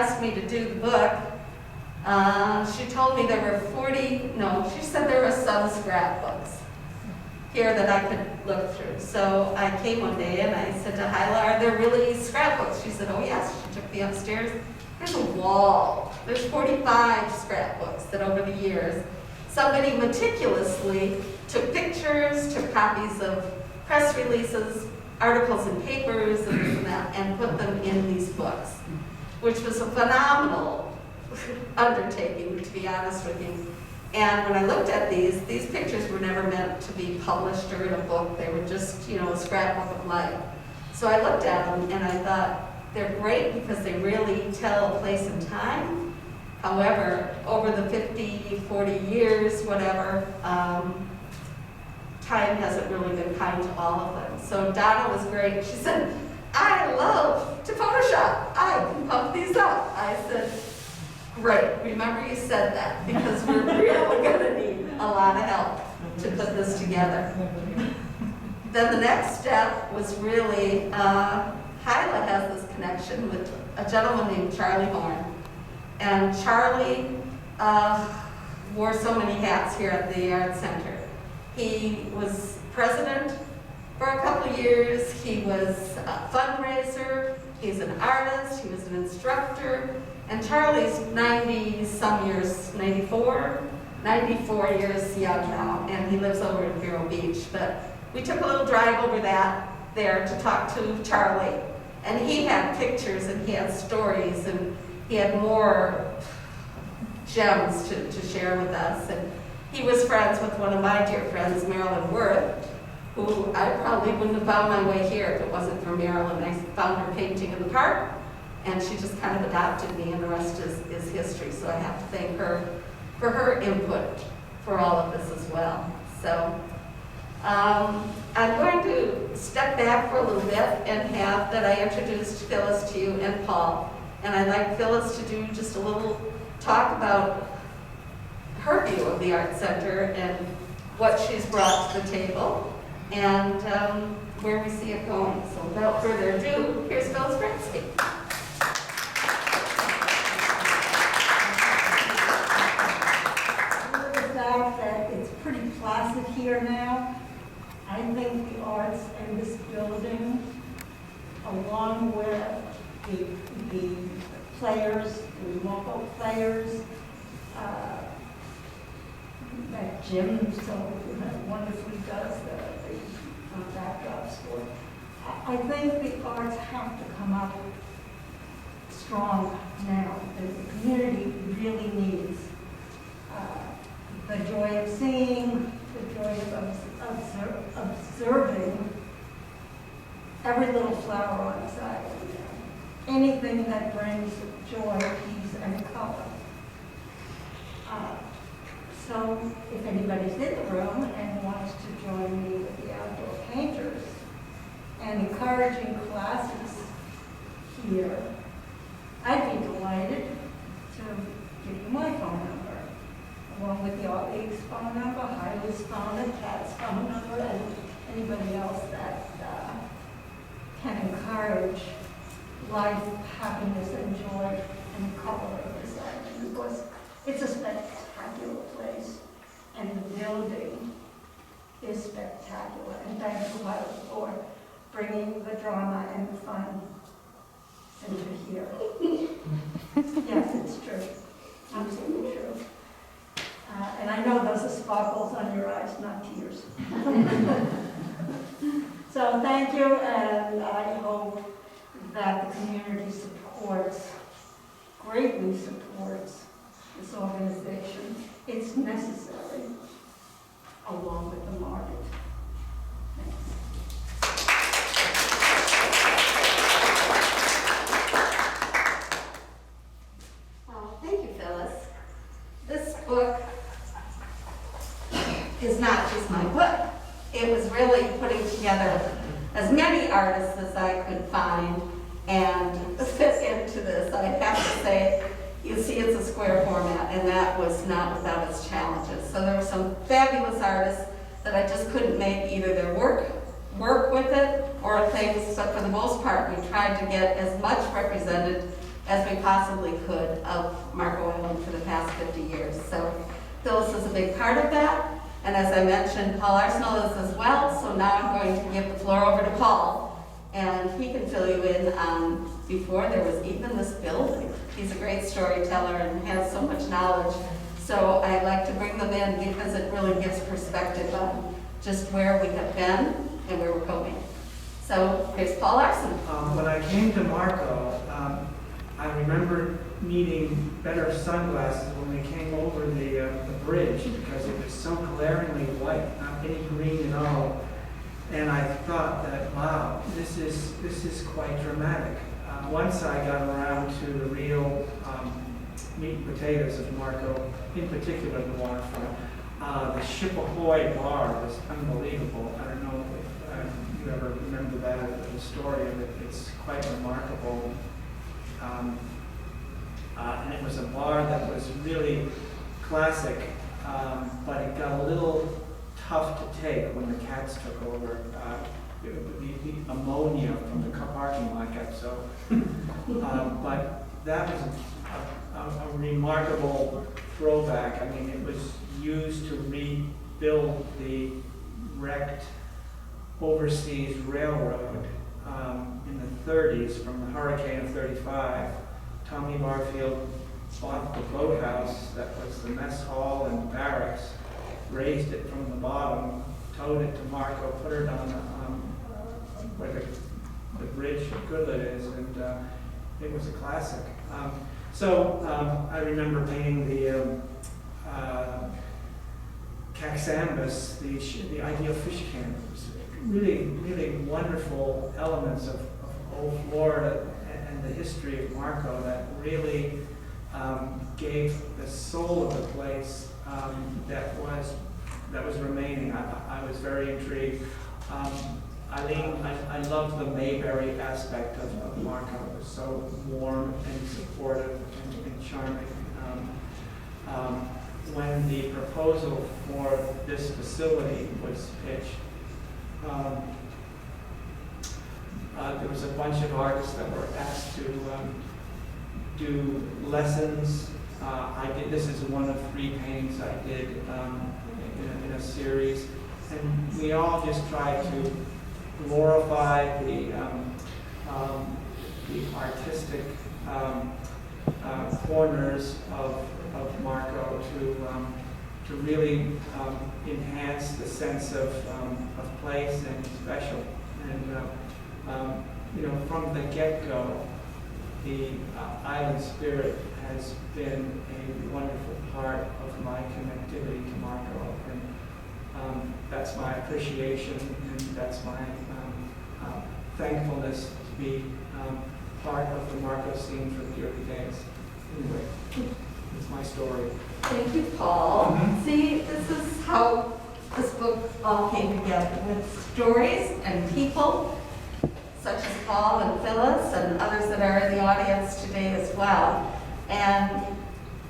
asked me to do the book, she told me there were she said there were some scrapbooks here that I could look through. So I came one day and I said to Hyla, are there really scrapbooks? She said, oh yes. She took me upstairs. There's a wall. There's 45 scrapbooks that over the years, somebody meticulously took pictures, took copies of press releases, articles in papers, and this and that, and put them in these books, which was a phenomenal undertaking, to be honest with you. And when I looked at these pictures were never meant to be published or in a book. They were just, a scrapbook of life. So I looked at them and I thought, they're great because they really tell a place and time. However, over the 50, 40 years, whatever, time hasn't really been kind to all of them. So Donna was great. She said, I love to Photoshop. I can pump these up. I said, great. Remember you said that because we're really going to need a lot of help to put this together. Then the next step was really, Hyla has this connection with a gentleman named Charlie Horn. And Charlie wore so many hats here at the Art Center. He was president for a couple of years. He was a fundraiser. He's an artist. He was an instructor. And Charlie's 90-some years, 94 years young now, and he lives over in Vero Beach. But we took a little drive over there to talk to Charlie. And he had pictures and he had stories and he had more gems to share with us. And he was friends with one of my dear friends, Marilyn Worth, who I probably wouldn't have found my way here if it wasn't for Marilyn. I found her painting in the park and she just kind of adopted me and the rest is history. So I have to thank her for her input for all of this as well. So I'm going to step back for a little bit and have that I introduced Phyllis to you and Paul. And I'd like Phyllis to do just a little talk about her view of the Art Center and what she's brought to the table and where we see it going. So without further ado, here's Phyllis Pransky. The fact that it's pretty placid here now, I think the arts in this building, along with the players, the local players, that Jim so wonderfully does the backdrops for. I think the arts have to come up strong now. The community really needs the joy of seeing, the joy of observing every little flower on the side. Anything that brings joy, peace, and color. So if anybody's in the room and wants to join me with the outdoor painters and encouraging classes here, I'd be delighted to give you my phone number, along with the Art League's phone number, Hyla's phone, and Kat's phone number, and anybody else that can encourage life, happiness, and joy, and color of this island. Because it's a spectacular place, and the building is spectacular. And thank you, Hyla, for bringing the drama and the fun into here. Yes, it's true. Absolutely true. And I know those are sparkles on your eyes, not tears. So thank you, and I hope that the community greatly supports this organization. It's necessary, along with the market. Thanks. Well, thank you, Phyllis. This book is not just my book. It was really putting together as many artists as I could find and fit into this. I have to say, you see it's a square format, and that was not without its challenges. So there were some fabulous artists that I just couldn't make either their work with it or things, but for the most part we tried to get as much represented as we possibly could of Marco Island for the past 50 years. So Phyllis is a big part of that. And as I mentioned, Paul Arsenault is as well. So now I'm going to give the floor over to Paul, and he can fill you in on before there was even this building. He's a great storyteller and has so much knowledge. So I'd like to bring them in because it really gives perspective on just where we have been and where we're going. So here's Paul Arsenault. When I came to Marco, I remember needing better sunglasses when we came over the bridge because it was so glaringly white, not any green at all. And I thought that, wow, this is quite dramatic. Once I got around to the real meat and potatoes of Marco, in particular the waterfront, the Ship Ahoy bar was unbelievable. I don't know if you ever remember that, the story of it. It's quite remarkable. And it was a bar that was really classic, but it got a little tough to take when the cats took over. The ammonia from the parking lot got so. But that was a remarkable throwback. I mean, it was used to rebuild the wrecked overseas railroad in the 30s from the hurricane of 35. Tommy Barfield bought the boathouse that was the mess hall and barracks, raised it from the bottom, towed it to Marco, put it on where the bridge of Goodlet is, and it was a classic. I remember painting the Caxambus, the ideal fish candles, really, really wonderful elements of old Florida and the history of Marco that really gave the soul of the place that was remaining. I was very intrigued. Eileen, I loved the Mayberry aspect of Marco. It was so warm and supportive and charming. When the proposal for this facility was pitched, there was a bunch of artists that were asked to do lessons. This is one of 3 paintings I did in a series, and we all just tried to glorify the artistic corners of Marco to really enhance the sense of place and special. And from the get-go, the island spirit has been a wonderful part of my connectivity to Marco, and that's my appreciation, and that's my thankfulness to be part of the Marco scene for the early days. Anyway, it's my story. Thank you, Paul. See, this is how this book all came together, with stories and people such as Paul and Phyllis and others that are in the audience today as well. And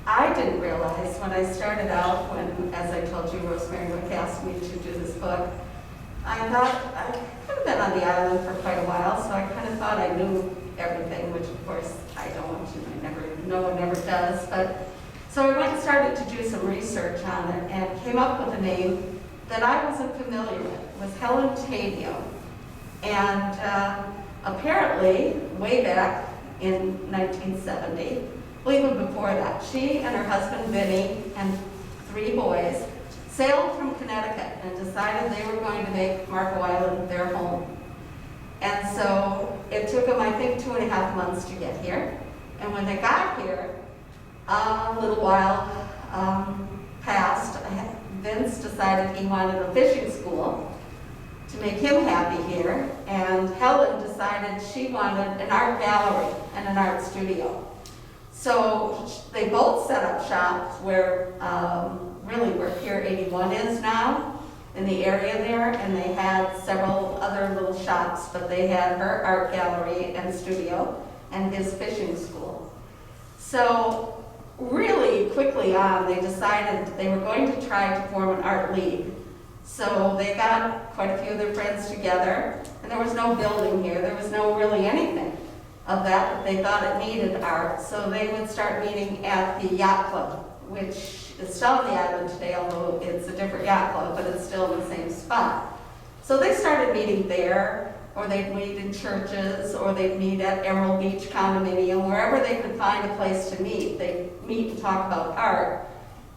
I didn't realize when I started out, when, as I told you, Rosemary Wick asked me to do this book, I thought I could have been on the island for quite a while, so I kind of thought I knew everything, which of course I don't, no one ever does. But so I went and started to do some research on it and came up with a name that I wasn't familiar with. It was Helen Tavio. And apparently, way back in 1970, well, even before that, she and her husband Vinny and 3 boys sailed from Connecticut and decided they were going to make Marco Island their home. And so it took them, I think, 2.5 months to get here. And when they got here, a little while passed. Vince decided he wanted a fishing school to make him happy here, and Helen decided she wanted an art gallery and an art studio. So they both set up shop where, really where Pier 81 is now, in the area there, and they had several other little shops, but they had her art gallery and studio and his fishing school. So really quickly on, they decided they were going to try to form an art league. So they got quite a few of their friends together, and there was no building here, there was no really anything. of that, but they thought it needed art, so they would start meeting at the yacht club, which is still on the island today, although it's a different yacht club, but it's still in the same spot. So they started meeting there, or they'd meet in churches, or they'd meet at Emerald Beach condominium, wherever they could find a place to meet. They'd meet and talk about art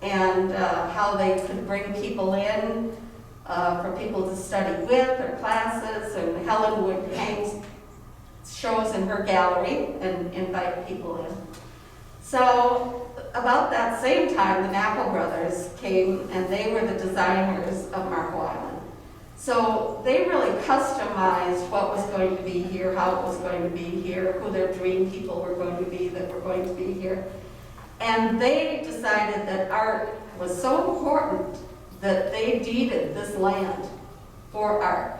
and how they could bring people in for people to study with, or classes, and Helen would hang shows in her gallery and invite people in. So about that same time, the Mackle brothers came, and they were the designers of Marco Island. So they really customized what was going to be here, how it was going to be here, who their dream people were going to be that were going to be here. And they decided that art was so important that they deeded this land for art.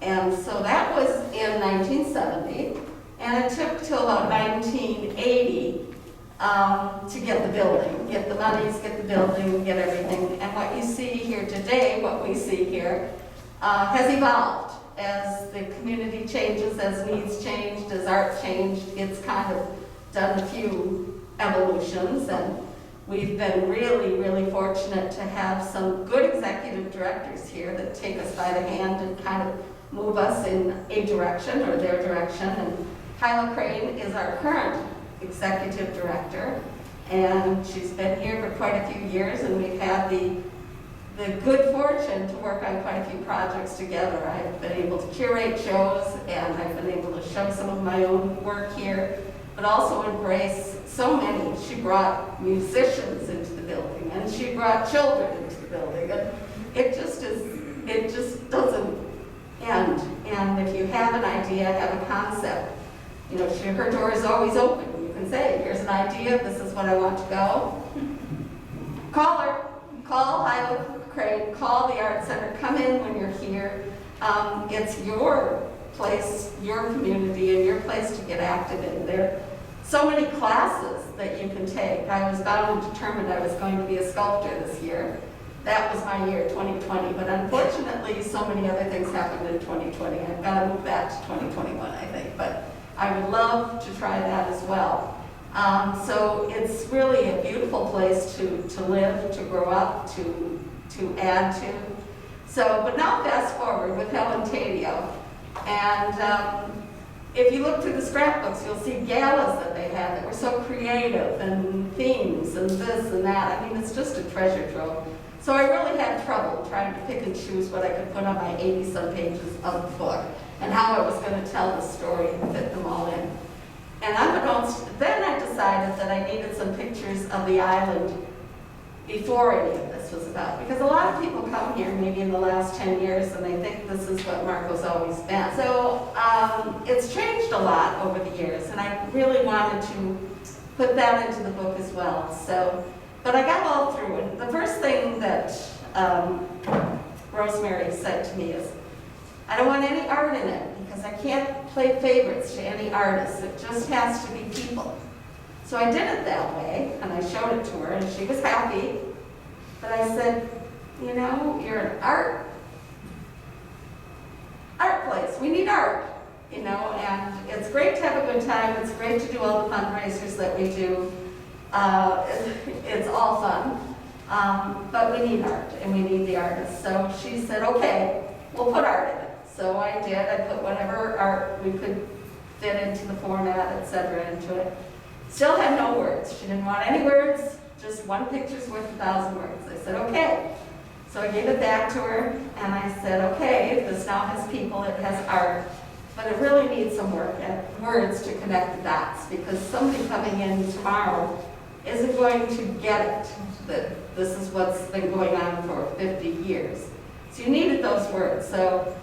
And so that was in 1970, and it took till about 1980 to get the building, get the monies, get the building, get everything. And what you see here today, what we see here, has evolved as the community changes, as needs changed, as art changed. It's kind of done a few evolutions, and we've been really, really fortunate to have some good executive directors here that take us by the hand and kind of move us in a direction or their direction. And Kyla Crane is our current executive director, and she's been here for quite a few years, and we've had the good fortune to work on quite a few projects together. I've been able to curate shows, and I've been able to show some of my own work here, but also embrace so many. She brought musicians into the building, and she brought children into the building, and it just doesn't end. And if you have an idea, have a concept, you know, her door is always open. You can say, here's an idea, this is what I want to go. Call her, call Hyla Crane, call the Art Center, come in when you're here. It's your place, your community, and your place to get active in. There are so many classes that you can take. I was bound and determined I was going to be a sculptor this year. That was my year, 2020, but unfortunately so many other things happened in 2020. I've got to move back to 2021, I think, but I would love to try that as well. So it's really a beautiful place to live, to grow up, to add to. So, but now fast forward with Helen Tadio, and if you look through the scrapbooks, you'll see galas that they had that were so creative, and themes, and this and that. I mean, it's just a treasure trove. So I really had trouble trying to pick and choose what I could put on my 80-some pages of the book, and how I was going to tell the story and fit them all in. And then I decided that I needed some pictures of the island before any of this was about. Because a lot of people come here maybe in the last 10 years and they think this is what Marco's always been. So it's changed a lot over the years, and I really wanted to put that into the book as well. So, but I got all through it. The first thing that Rosemary said to me is, I don't want any art in it because I can't play favorites to any artist. It just has to be people. So I did it that way, and I showed it to her, and she was happy. But I said, you know, you're an art place. We need art, you know, and it's great to have a good time. It's great to do all the fundraisers that we do. It's all fun, but we need art, and we need the artists. So she said, okay, we'll put art in it. So I did. I put whatever art we could fit into the format, etc., into it. Still had no words. She didn't want any words, just one picture's worth 1,000 words. I said, okay. So I gave it back to her, and I said, okay, this now has people, it has art, but it really needs some work and words to connect the dots, because somebody coming in tomorrow isn't going to get it, that this is what's been going on for 50 years. So you needed those words. So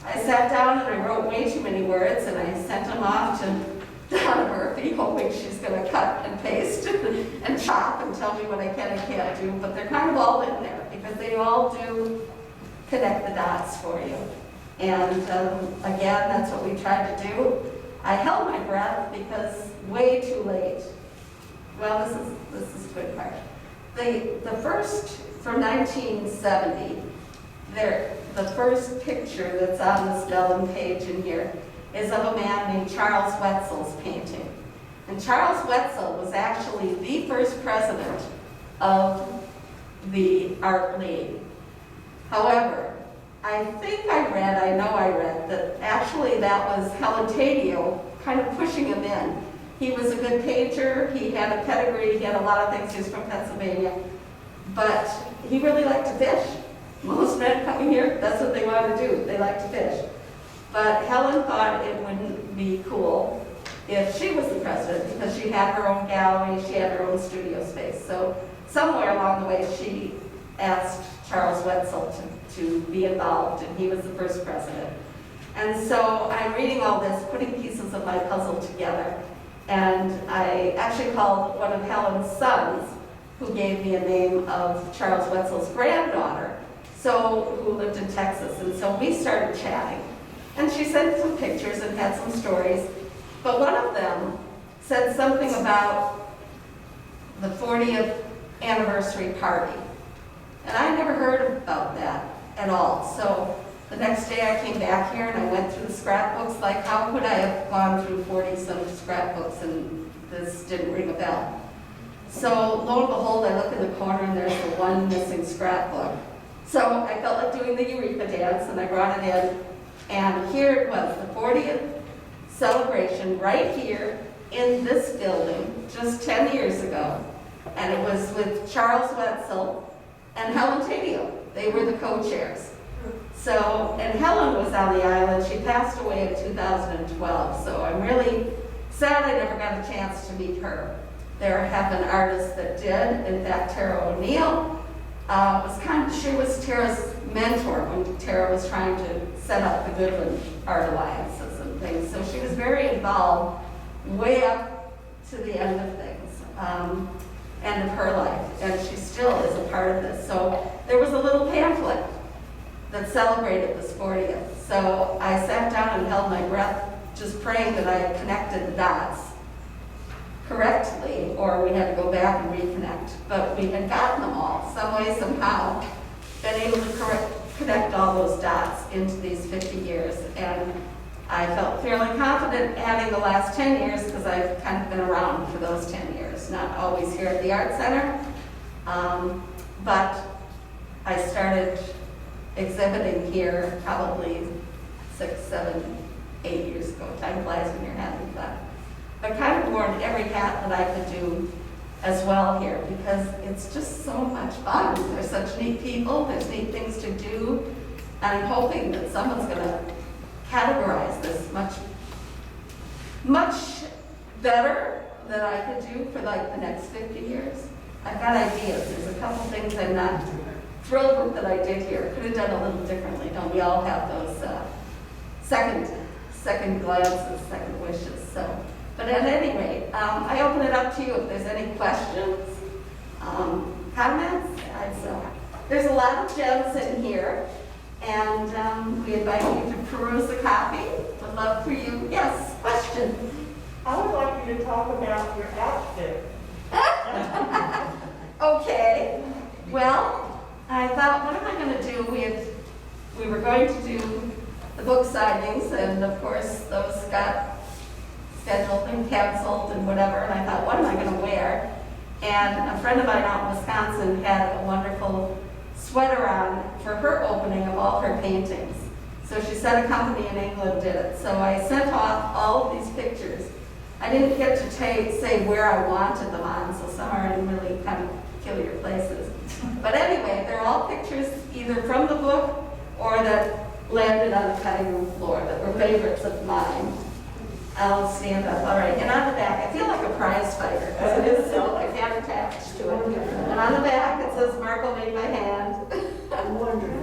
I sat down and I wrote way too many words, and I sent them off to Donna Murphy, hoping she's going to cut and paste and chop and tell me what I can and can't do, but they're kind of all in there because they all do connect the dots for you. And again, that's what we tried to do. I held my breath because way too late. Well, this is the good part. The first, from 1970, the first picture that's on this vellum page in here is of a man named Charles Wetzel's painting. And Charles Wetzel was actually the first president of the Art League. However, I know I read, that actually that was Helen Taddeo kind of pushing him in. He was a good painter, he had a pedigree, he had a lot of things, he was from Pennsylvania, but he really liked to fish. Most men coming here, that's what they want to do, they like to fish. But Helen thought it wouldn't be cool if she was the president because she had her own gallery, she had her own studio space. So somewhere along the way she asked Charles Wetzel to be involved, and he was the first president. And so I'm reading all this, putting pieces of my puzzle together, and I actually called one of Helen's sons, who gave me a name of Charles Wetzel's granddaughter, who lived in Texas. And so we started chatting. And she sent some pictures and had some stories, but one of them said something about the 40th anniversary party. And I never heard about that at all. So the next day I came back here and I went through the scrapbooks, like how could I have gone through 40-some scrapbooks and this didn't ring a bell? So lo and behold, I look in the corner and there's the one missing scrapbook. So I felt like doing the Eureka dance and I brought it in. And here it was, the 40th celebration right here in this building just 10 years ago. And it was with Charles Wetzel and Helen Taddeo. They were the co-chairs. So, and Helen was on the island. She passed away in 2012. So I'm really sad I never got a chance to meet her. There have been artists that did. In fact, Tara O'Neill she was Tara's mentor when Tara was trying to set up the Goodland Art Alliances and things. So she was very involved way up to the end of things, end of her life, and she still is a part of this. So there was a little pamphlet that celebrated this 40th. So I sat down and held my breath, just praying that I had connected the dots correctly, or we had to go back and reconnect. But we had gotten them all, some way, somehow, been able to connect all those dots into these 50 years. And I felt fairly confident adding the last 10 years because I've kind of been around for those 10 years, not always here at the Art Center. But I started exhibiting here probably 6, 7, 8 years ago. Time flies when you're having fun. I kind of worn every hat that I could do as well here because it's just so much fun. There's such neat people, there's neat things to do, and I'm hoping that someone's going to categorize this much better than I could do for like the next 50 years. I've got ideas. There's a couple things I'm not thrilled with that I did here. Could have done a little differently. Don't we all have those second glances, second wishes? So. But at any rate, I open it up to you if there's any questions, comments. There's a lot of gems in here, and we invite you to peruse the copy. Would love for you. Yes, question. I would like you to talk about your outfit. Okay. Well, I thought, what am I going to do? We were going to do the book signings, and of course, those got scheduled and canceled and whatever, and I thought, what am I going to wear? And a friend of mine out in Wisconsin had a wonderful sweater on for her opening of all her paintings. So she said a company in England did it. So I sent off all of these pictures. I didn't get to say where I wanted them on, so some are in really kind of peculiar places. But anyway, they're all pictures either from the book or that landed on the cutting room floor that were favorites of mine. I'll stand up. All right. And on the back, I feel like a prize fighter because it is silk. I can't attach to it. And on the back, it says Marco made by hand. I'm wondering.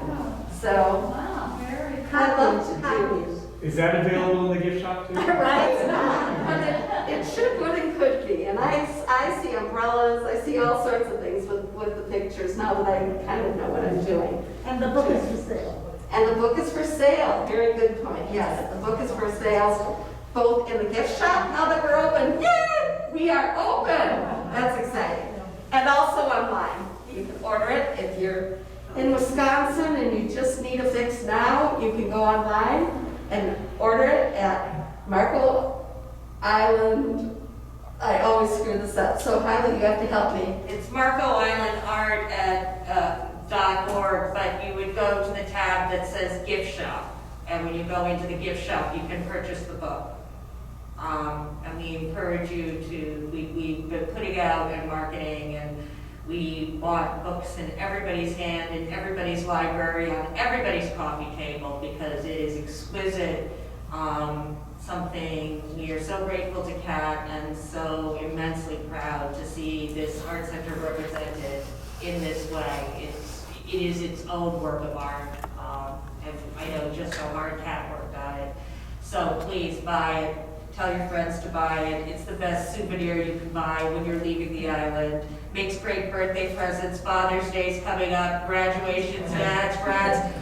So, Wow, very I'd love to do. Is that available in the gift shop too? Right? It's not. But it should, would, and could be. And I see umbrellas. I see all sorts of things with the pictures now that I kind of know what I'm doing. And the book is for sale. And the book is for sale. Very good point. Yes, the book is for sale. Both in the gift shop, now that we're open. Yay! We are open! That's exciting. And also online. You can order it if you're in Wisconsin and you just need a fix now. You can go online and order it at Marco Island, I always screw this up, so Hyla, you have to help me. It's Marco Island Art at .org, but you would go to the tab that says gift shop. And when you go into the gift shop, you can purchase the book. And we encourage you to, we've been putting out and marketing, and we bought books in everybody's hand, in everybody's library, on everybody's coffee table, because it is exquisite. Something we are so grateful to Kat and so immensely proud to see this art center represented in this way. It is its own work of art, and I know just how hard Kat worked on it. So please buy it. Tell your friends to buy it. It's the best souvenir you can buy when you're leaving the island. Makes great birthday presents. Father's Day's coming up. Graduations, dads, grads.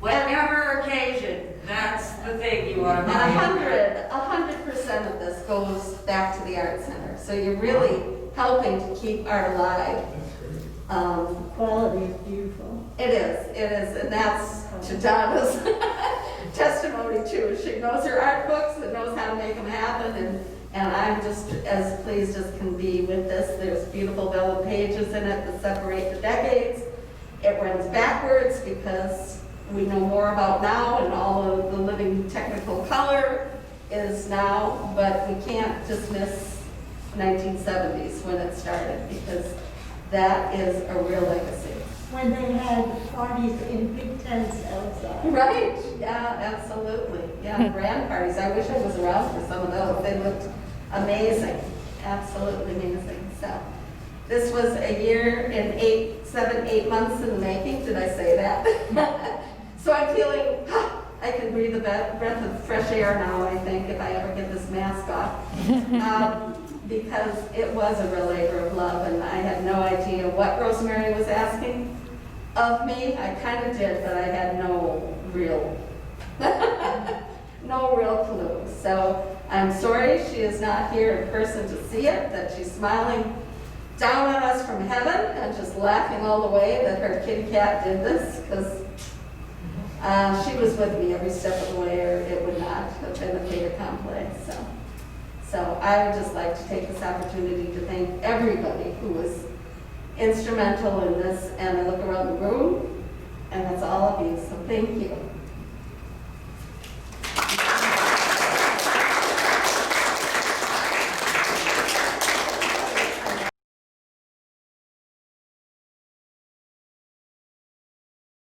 Whatever occasion, that's the thing you want to buy. And 100% of this goes back to the art center. So you're really helping to keep art alive. Quality is beautiful. It is, and that's to Donna's testimony too. She knows her art books and knows how to make them happen, and I'm just as pleased as can be with this. There's beautiful vellum pages in it that separate the decades. It runs backwards because we know more about now, and all of the living technical color is now, but we can't dismiss 1970s when it started, because that is a real legacy. When they had parties in big tents outside. Right, yeah, absolutely. Yeah, grand parties. I wish I was around for some of those. They looked amazing, absolutely amazing. So this was a year and 8 months in the making. Did I say that? So I'm feeling, I can breathe a breath of fresh air now, I think, if I ever get this mask off. Because it was a real labor of love, and I had no idea what Rosemary was asking of me. I kind of did, but I had no real clue. So I'm sorry she is not here in person to see it, that she's smiling down on us from heaven and just laughing all the way that her kitty cat did this, because she was with me every step of the way, or it would not have been a fait accompli. So I would just like to take this opportunity to thank everybody who was instrumental in this, and I look around the room, and that's all of you, so thank you.